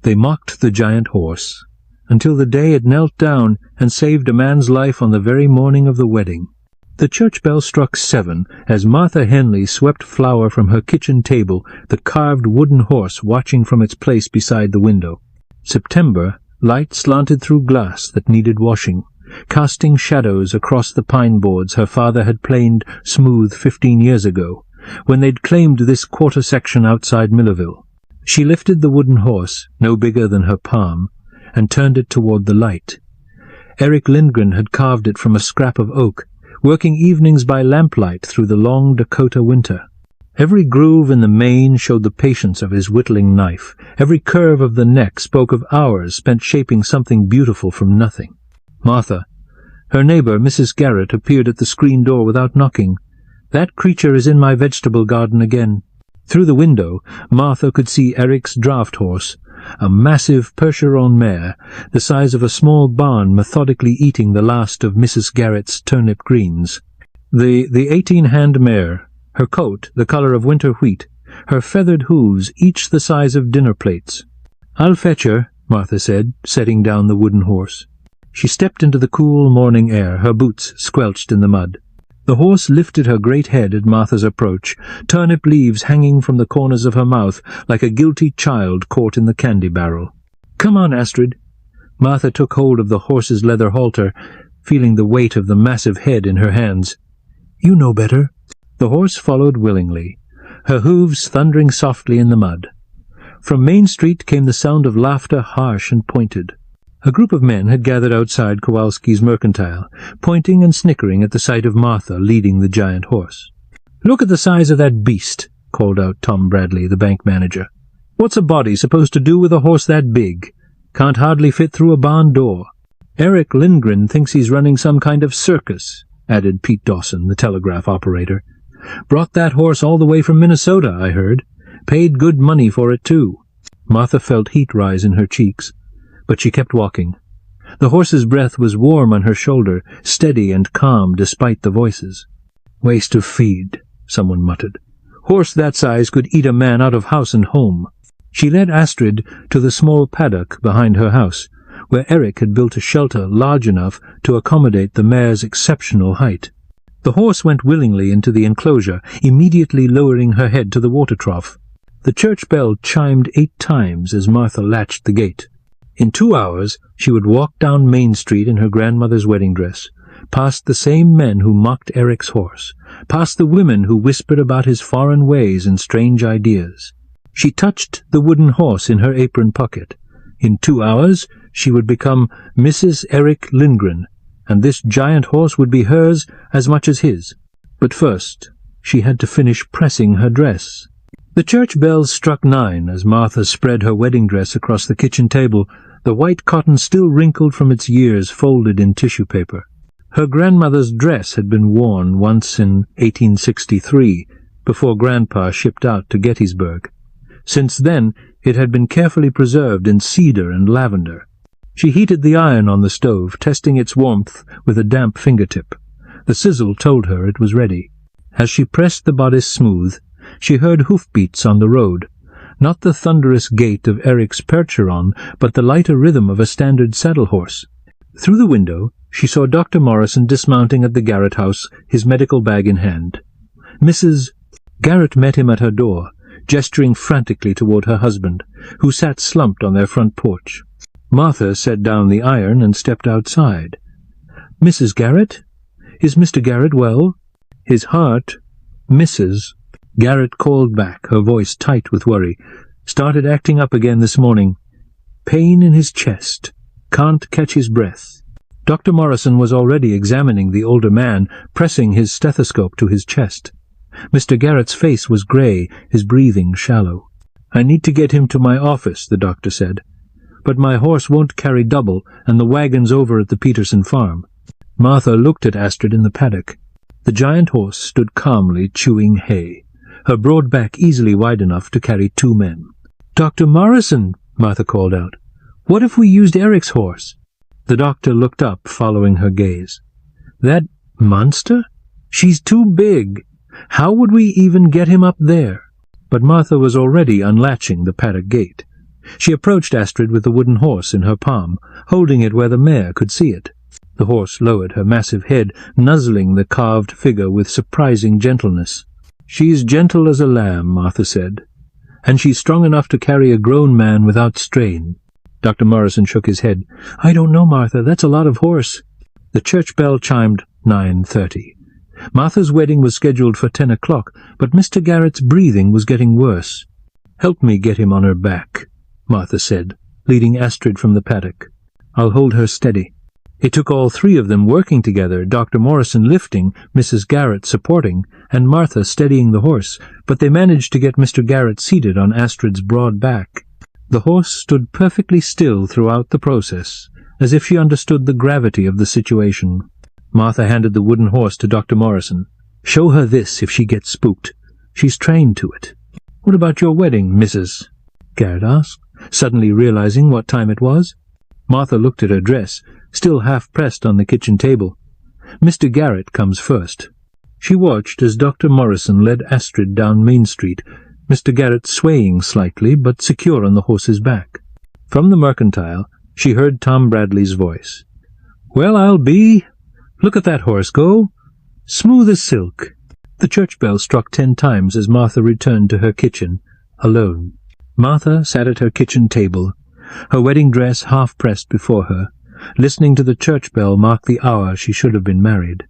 They mocked the giant horse, until the day it knelt down and saved a man's life on the very morning of the wedding. The church bell struck 7 as Martha Henley swept flour from her kitchen table, the carved wooden horse watching from its place beside the window. September light slanted through glass that needed washing, casting shadows across the pine boards her father had planed smooth 15 years ago, when they'd claimed this quarter section outside Millerville. She lifted the wooden horse, no bigger than her palm, and turned it toward the light. Eric Lindgren had carved it from a scrap of oak, working evenings by lamplight through the long Dakota winter. Every groove in the mane showed the patience of his whittling knife. Every curve of the neck spoke of hours spent shaping something beautiful from nothing. Martha, her neighbor, Mrs. Garrett, appeared at the screen door without knocking. "That creature is in my vegetable garden again." Through the window, Martha could see Eric's draft horse, a massive Percheron mare, the size of a small barn, methodically eating the last of Mrs. Garrett's turnip greens. The 18-hand mare, her coat the color of winter wheat, her feathered hooves each the size of dinner plates. "I'll fetch her," Martha said, setting down the wooden horse. She stepped into the cool morning air, her boots squelched in the mud. The horse lifted her great head at Martha's approach, turnip leaves hanging from the corners of her mouth like a guilty child caught in the candy barrel. "Come on, Astrid." Martha took hold of the horse's leather halter, feeling the weight of the massive head in her hands. "You know better." The horse followed willingly, her hooves thundering softly in the mud. From Main Street came the sound of laughter, harsh and pointed. A group of men had gathered outside Kowalski's Mercantile, pointing and snickering at the sight of Martha leading the giant horse. "Look at the size of that beast," called out Tom Bradley, the bank manager. "What's a body supposed to do with a horse that big? Can't hardly fit through a barn door." "Eric Lindgren thinks he's running some kind of circus," added Pete Dawson, the telegraph operator. "Brought that horse all the way from Minnesota, I heard. Paid good money for it, too." Martha felt heat rise in her cheeks, but she kept walking. The horse's breath was warm on her shoulder, steady and calm despite the voices. "Waste of feed," someone muttered. "Horse that size could eat a man out of house and home." She led Astrid to the small paddock behind her house, where Eric had built a shelter large enough to accommodate the mare's exceptional height. The horse went willingly into the enclosure, immediately lowering her head to the water trough. The church bell chimed 8 times as Martha latched the gate. In 2 hours she would walk down Main Street in her grandmother's wedding dress, past the same men who mocked Eric's horse, past the women who whispered about his foreign ways and strange ideas. She touched the wooden horse in her apron pocket. In 2 hours she would become Mrs. Eric Lindgren, and this giant horse would be hers as much as his. But first she had to finish pressing her dress. The church bells struck 9 as Martha spread her wedding dress across the kitchen table, the white cotton still wrinkled from its years folded in tissue paper. Her grandmother's dress had been worn once in 1863, before Grandpa shipped out to Gettysburg. Since then it had been carefully preserved in cedar and lavender. She heated the iron on the stove, testing its warmth with a damp fingertip. The sizzle told her it was ready. As she pressed the bodice smooth, she heard hoofbeats on the road, not the thunderous gait of Eric's Percheron, but the lighter rhythm of a standard saddle horse. Through the window she saw Dr. Morrison dismounting at the Garrett house, his medical bag in hand. Mrs. Garrett met him at her door, gesturing frantically toward her husband, who sat slumped on their front porch. Martha set down the iron and stepped outside. "Mrs. Garrett? Is Mr. Garrett well?" His heart, Mrs. Garrett called back, her voice tight with worry. "Started acting up again this morning. Pain in his chest. Can't catch his breath." Dr. Morrison was already examining the older man, pressing his stethoscope to his chest. Mr. Garrett's face was gray, his breathing shallow. "I need to get him to my office," the doctor said. "But my horse won't carry double, and the wagon's over at the Peterson farm." Martha looked at Astrid in the paddock. The giant horse stood calmly chewing hay, her broad back easily wide enough to carry 2 men. "Dr. Morrison," Martha called out, "what if we used Eric's horse?" The doctor looked up, following her gaze. "That monster? She's too big. How would we even get him up there?" But Martha was already unlatching the paddock gate. She approached Astrid with the wooden horse in her palm, holding it where the mare could see it. The horse lowered her massive head, nuzzling the carved figure with surprising gentleness. "She's gentle as a lamb," Martha said, "and she's strong enough to carry a grown man without strain." Dr. Morrison shook his head. "I don't know, Martha. That's a lot of horse." The church bell chimed 9:30. Martha's wedding was scheduled for 10 o'clock, but Mr. Garrett's breathing was getting worse. "Help me get him on her back," Martha said, leading Astrid from the paddock. "I'll hold her steady." It took all three of them working together, Dr. Morrison lifting, Mrs. Garrett supporting, and Martha steadying the horse, but they managed to get Mr. Garrett seated on Astrid's broad back. The horse stood perfectly still throughout the process, as if she understood the gravity of the situation. Martha handed the wooden horse to Dr. Morrison. "Show her this if she gets spooked. She's trained to it." "What about your wedding, Mrs.?" Garrett asked, suddenly realizing what time it was. Martha looked at her dress, still half-pressed on the kitchen table. "Mr. Garrett comes first." She watched as Dr. Morrison led Astrid down Main Street, Mr. Garrett swaying slightly but secure on the horse's back. From the mercantile she heard Tom Bradley's voice. "Well, I'll be. Look at that horse go. Smooth as silk." The church bell struck 10 times as Martha returned to her kitchen, alone. Martha sat at her kitchen table, her wedding dress half-pressed before her, listening to the church bell mark the hour she should have been married.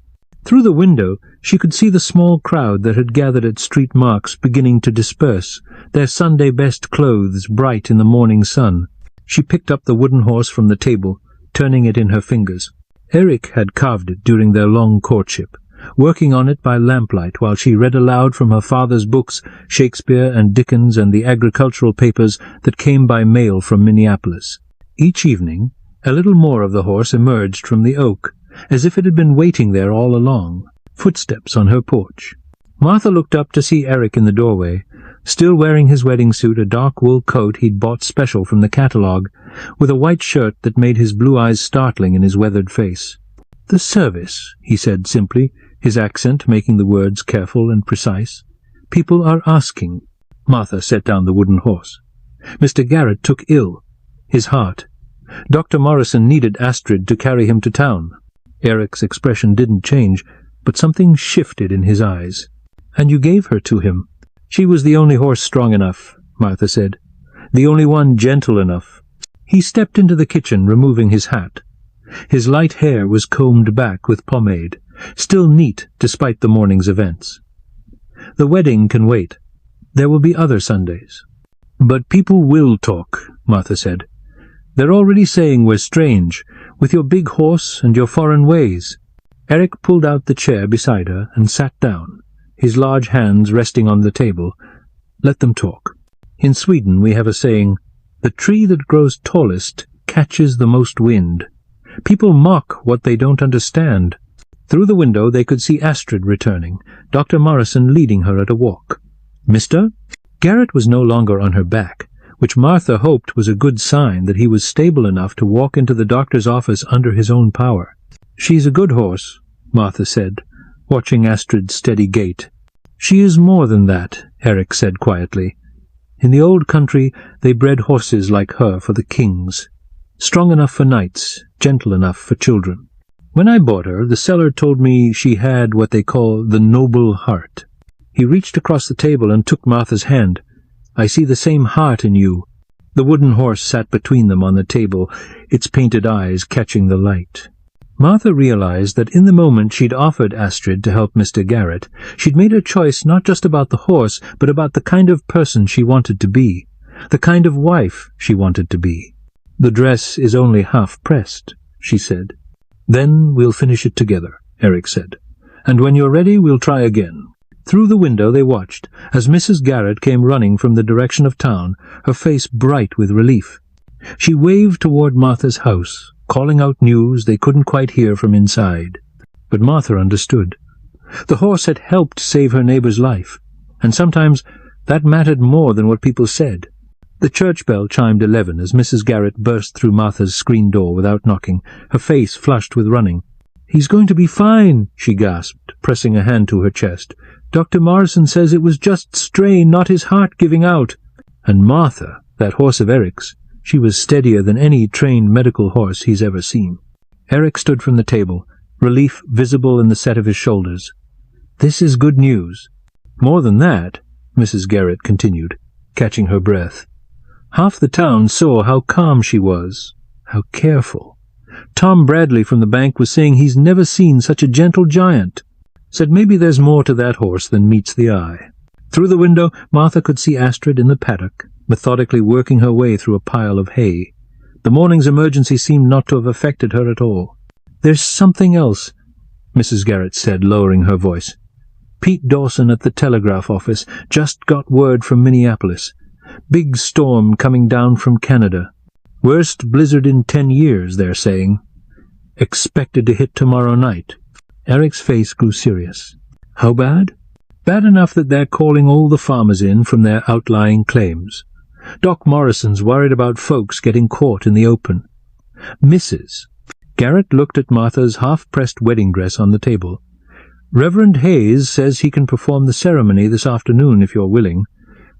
Through the window she could see the small crowd that had gathered at street marks beginning to disperse, their Sunday-best clothes bright in the morning sun. She picked up the wooden horse from the table, turning it in her fingers. Eric had carved it during their long courtship, working on it by lamplight while she read aloud from her father's books, Shakespeare and Dickens and the agricultural papers that came by mail from Minneapolis. Each evening a little more of the horse emerged from the oak, as if it had been waiting there all along, footsteps on her porch. Martha looked up to see Eric in the doorway, still wearing his wedding suit, a dark wool coat he'd bought special from the catalogue, with a white shirt that made his blue eyes startling in his weathered face. "The service," he said simply, his accent making the words careful and precise. "People are asking." Martha set down the wooden horse. "Mr. Garrett took ill. His heart. Dr. Morrison needed Astrid to carry him to town." Eric's expression didn't change, but something shifted in his eyes. "And you gave her to him." "She was the only horse strong enough," Martha said. "The only one gentle enough." He stepped into the kitchen, removing his hat. His light hair was combed back with pomade, still neat despite the morning's events. "The wedding can wait. There will be other Sundays." "But people will talk," Martha said. "They're already saying we're strange, with your big horse and your foreign ways." Eric pulled out the chair beside her and sat down, his large hands resting on the table. "Let them talk. In Sweden we have a saying, 'The tree that grows tallest catches the most wind.' People mock what they don't understand." Through the window they could see Astrid returning, Dr. Morrison leading her at a walk. "Mister?" Garrett was no longer on her back, which Martha hoped was a good sign that he was stable enough to walk into the doctor's office under his own power. "She's a good horse," Martha said, watching Astrid's steady gait. "She is more than that," Eric said quietly. "In the old country they bred horses like her for the kings, strong enough for knights, gentle enough for children. When I bought her, the seller told me she had what they call the noble heart." He reached across the table and took Martha's hand. "I see the same heart in you." The wooden horse sat between them on the table, its painted eyes catching the light. Martha realized that in the moment she'd offered Astrid to help Mr. Garrett, she'd made her choice not just about the horse, but about the kind of person she wanted to be, the kind of wife she wanted to be. "The dress is only half-pressed," she said. "Then we'll finish it together," Eric said. "And when you're ready, we'll try again." Through the window they watched, as Mrs. Garrett came running from the direction of town, her face bright with relief. She waved toward Martha's house, calling out news they couldn't quite hear from inside. But Martha understood. The horse had helped save her neighbor's life, and sometimes that mattered more than what people said. The church bell chimed 11 as Mrs. Garrett burst through Martha's screen door without knocking, her face flushed with running. "He's going to be fine," she gasped, pressing a hand to her chest. "Dr. Morrison says it was just strain, not his heart giving out." And Martha, That horse of Eric's, she was steadier than any trained medical horse he's ever seen. Eric stood from the table, relief visible in the set of his shoulders. "This is good news." "More than that," Mrs. Garrett continued, catching her breath. "Half the town saw how calm she was, how careful. Tom Bradley from the bank was saying he's never seen such a gentle giant. Said maybe there's more to that horse than meets the eye." Through the window, Martha could see Astrid in the paddock, methodically working her way through a pile of hay. The morning's emergency seemed not to have affected her at all. "There's something else," Mrs. Garrett said, lowering her voice. "Pete Dawson at the telegraph office just got word from Minneapolis. Big storm coming down from Canada. Worst blizzard in 10 years, they're saying. Expected to hit tomorrow night." Eric's face grew serious. "How bad?" "Bad enough that they're calling all the farmers in from their outlying claims. Doc Morrison's worried about folks getting caught in the open." "Mrs." Garrett looked at Martha's half-pressed wedding dress on the table. "Reverend Hayes says he can perform the ceremony this afternoon if you're willing,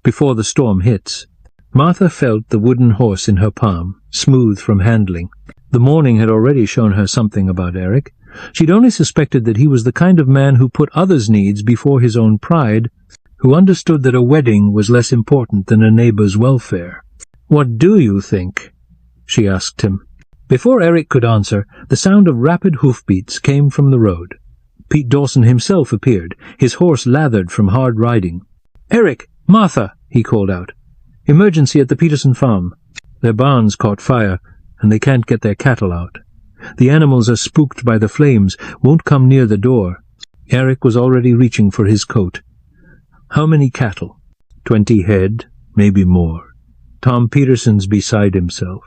before the storm hits." Martha felt the wooden horse in her palm, smooth from handling. The morning had already shown her something about Eric. She'd only suspected that he was the kind of man who put others' needs before his own pride, who understood that a wedding was less important than a neighbor's welfare. "What do you think?" she asked him. Before Eric could answer, the sound of rapid hoofbeats came from the road. Pete Dawson himself appeared, his horse lathered from hard riding. "Eric! Martha!" he called out. "Emergency at the Peterson farm. Their barns caught fire, and they can't get their cattle out. The animals are spooked by the flames, won't come near the door." Eric was already reaching for his coat. "How many cattle?" 20 head, maybe more. Tom Peterson's beside himself.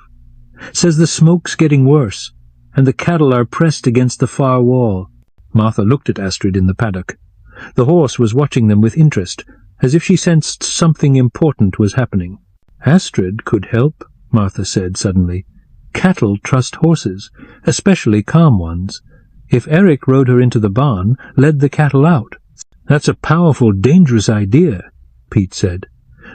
"Says the smoke's getting worse, and the cattle are pressed against the far wall." Martha looked at Astrid in the paddock. The horse was watching them with interest, as if she sensed something important was happening. "Astrid could help," Martha said suddenly. "Cattle trust horses, especially calm ones. If Eric rode her into the barn, led the cattle out." "That's a powerful, dangerous idea," Pete said.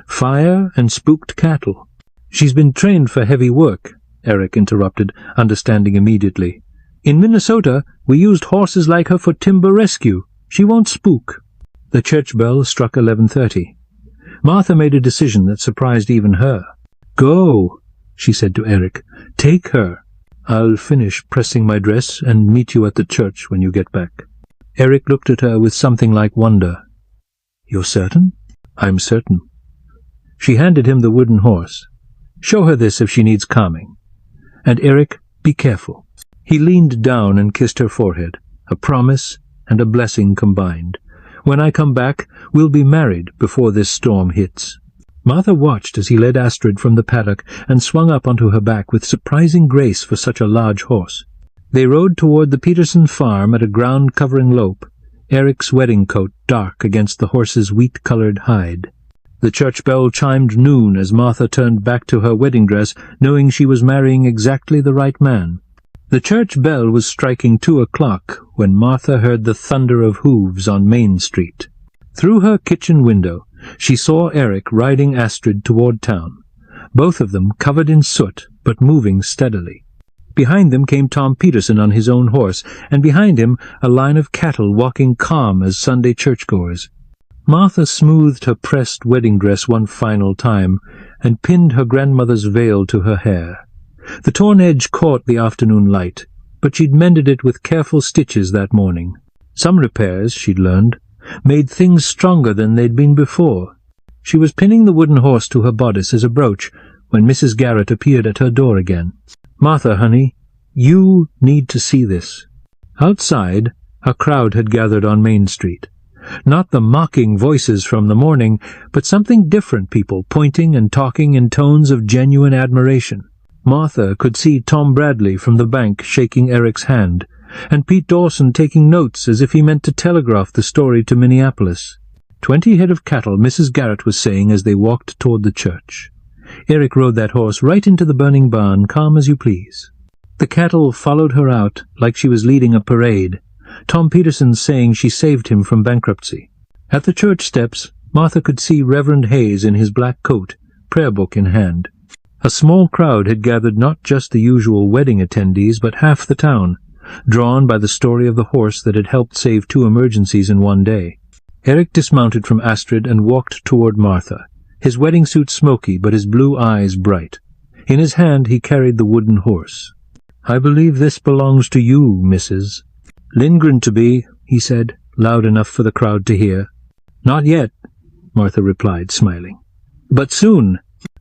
"Fire and spooked cattle." "She's been trained for heavy work," Eric interrupted, understanding immediately. "In Minnesota, we used horses like her for timber rescue. She won't spook." The church bell struck 11:30. Martha made a decision that surprised even her. "Go," she said to Eric. "Take her. I'll finish pressing my dress and meet you at the church when you get back." Eric looked at her with something like wonder. "You're certain?" "I'm certain." She handed him the wooden horse. "Show her this if she needs calming. And Eric, be careful." He leaned down and kissed her forehead, a promise and a blessing combined. "When I come back, we'll be married before this storm hits." Martha watched as he led Astrid from the paddock and swung up onto her back with surprising grace for such a large horse. They rode toward the Peterson farm at a ground-covering lope, Eric's wedding coat dark against the horse's wheat-colored hide. The church bell chimed noon as Martha turned back to her wedding dress, knowing she was marrying exactly the right man. The church bell was striking 2 o'clock when Martha heard the thunder of hooves on Main Street. Through her kitchen window, she saw Eric riding Astrid toward town, both of them covered in soot but moving steadily. Behind them came Tom Peterson on his own horse, and behind him a line of cattle walking calm as Sunday churchgoers. Martha smoothed her pressed wedding dress one final time and pinned her grandmother's veil to her hair. The torn edge caught the afternoon light, but she'd mended it with careful stitches that morning. Some repairs, she'd learned, made things stronger than they'd been before. She was pinning the wooden horse to her bodice as a brooch when Mrs. Garrett appeared at her door again. "Martha, honey, you need to see this." Outside, a crowd had gathered on Main Street. Not the mocking voices from the morning, but something different, people pointing and talking in tones of genuine admiration. Martha could see Tom Bradley from the bank shaking Eric's hand, and Pete Dawson taking notes as if he meant to telegraph the story to Minneapolis. 20 head of cattle, Mrs. Garrett was saying as they walked toward the church. Eric rode that horse right into the burning barn, calm as you please. The cattle followed her out like she was leading a parade, Tom Peterson saying she saved him from bankruptcy. At the church steps, Martha could see Reverend Hayes in his black coat, prayer book in hand. A small crowd had gathered, not just the usual wedding attendees, but half the town, drawn by the story of the horse that had helped save 2 emergencies in one day. Eric dismounted from Astrid and walked toward Martha, his wedding suit smoky but his blue eyes bright. In his hand he carried the wooden horse. "I believe this belongs to you, Mrs." "Lindgren to be," he said, loud enough for the crowd to hear. "Not yet," Martha replied, smiling. "But soon."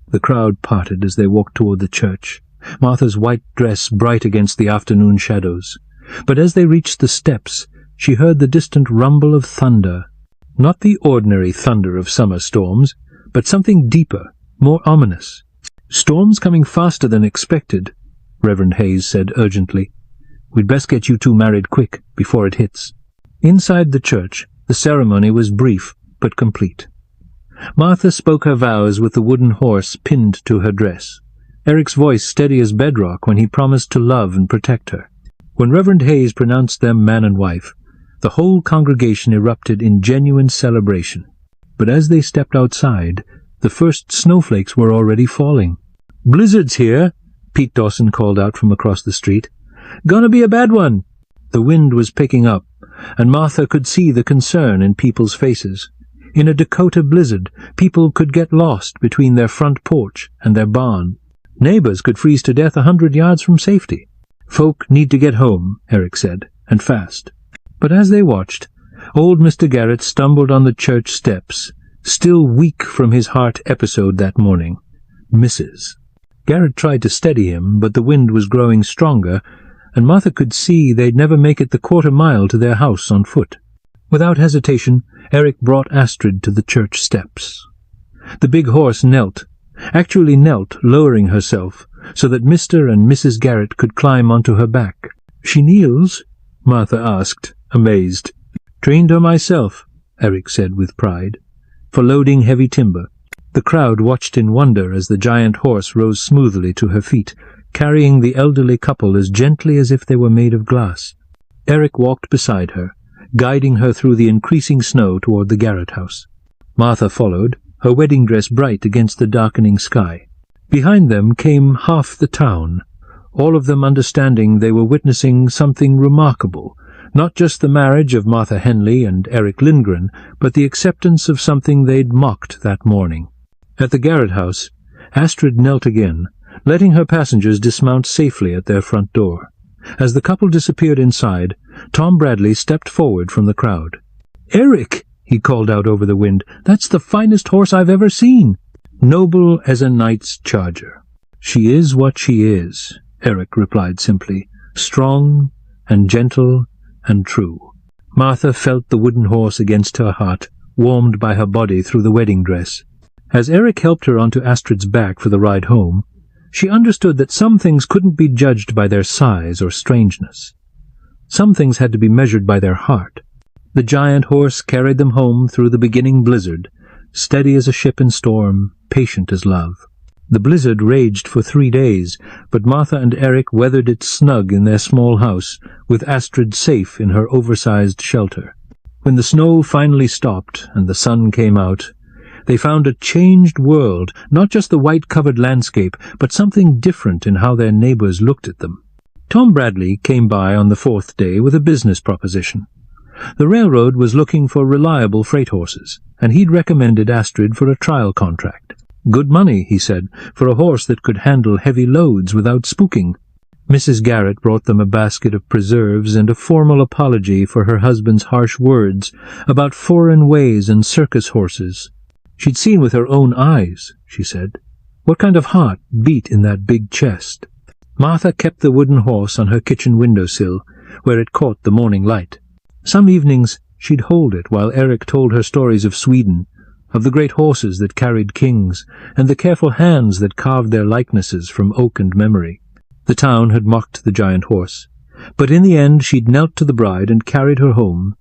The crowd parted as they walked toward the church, Martha's white dress bright against the afternoon shadows. But as they reached the steps, she heard the distant rumble of thunder. Not the ordinary thunder of summer storms, but something deeper, more ominous. "Storm's coming faster than expected," Reverend Hayes said urgently. "We'd best get you 2 married quick, before it hits." Inside the church, the ceremony was brief but complete. Martha spoke her vows with the wooden horse pinned to her dress, Eric's voice steady as bedrock when he promised to love and protect her. When Reverend Hayes pronounced them man and wife, the whole congregation erupted in genuine celebration. But as they stepped outside, the first snowflakes were already falling. "Blizzard's here," Pete Dawson called out from across the street. "Gonna be a bad one." The wind was picking up, and Martha could see the concern in people's faces. In a Dakota blizzard, people could get lost between their front porch and their barn. Neighbors could freeze to death 100 yards from safety. "Folk need to get home," Eric said, and fast. But as they watched, old Mr. Garrett stumbled on the church steps, still weak from his heart episode that morning. "Mrs." Garrett tried to steady him, but the wind was growing stronger, and Martha could see they'd never make it the 1/4 mile to their house on foot. Without hesitation, Eric brought Astrid to the church steps. The big horse knelt, lowering herself, so that Mr. and Mrs. Garrett could climb onto her back. "She kneels?" Martha asked, amazed. "Trained her myself," Eric said with pride, "for loading heavy timber." The crowd watched in wonder as the giant horse rose smoothly to her feet, carrying the elderly couple as gently as if they were made of glass. Eric walked beside her, guiding her through the increasing snow toward the Garrett house. Martha followed, her wedding dress bright against the darkening sky. Behind them came half the town, all of them understanding they were witnessing something remarkable, not just the marriage of Martha Henley and Eric Lindgren, but the acceptance of something they'd mocked that morning. At the Garrett house, Astrid knelt again, letting her passengers dismount safely at their front door. As the couple disappeared inside, Tom Bradley stepped forward from the crowd. "Eric!" he called out over the wind. "That's the finest horse I've ever seen." "Noble as a knight's charger." "She is what she is," Eric replied simply, "strong and gentle and true." Martha felt the wooden horse against her heart, warmed by her body through the wedding dress. As Eric helped her onto Astrid's back for the ride home, she understood that some things couldn't be judged by their size or strangeness. Some things had to be measured by their heart. The giant horse carried them home through the beginning blizzard, steady as a ship in storm, patient as love. The blizzard raged for 3 days, but Martha and Eric weathered it snug in their small house, with Astrid safe in her oversized shelter. When the snow finally stopped and the sun came out, they found a changed world, not just the white-covered landscape, but something different in how their neighbors looked at them. Tom Bradley came by on the 4th day with a business proposition. The railroad was looking for reliable freight horses, and he'd recommended Astrid for a trial contract. Good money, he said, for a horse that could handle heavy loads without spooking. Mrs. Garrett brought them a basket of preserves and a formal apology for her husband's harsh words about foreign ways and circus horses. She'd seen with her own eyes, she said, what kind of heart beat in that big chest. Martha kept the wooden horse on her kitchen windowsill, where it caught the morning light. Some evenings she'd hold it while Eric told her stories of Sweden, of the great horses that carried kings, and the careful hands that carved their likenesses from oak and memory. The town had mocked the giant horse, but in the end she'd knelt to the bride and carried her home,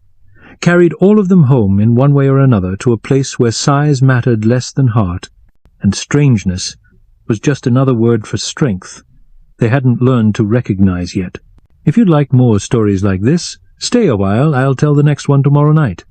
carried all of them home in one way or another to a place where size mattered less than heart, and strangeness was just another word for strength they hadn't learned to recognize yet. If you'd like more stories like this, stay a while, I'll tell the next one tomorrow night.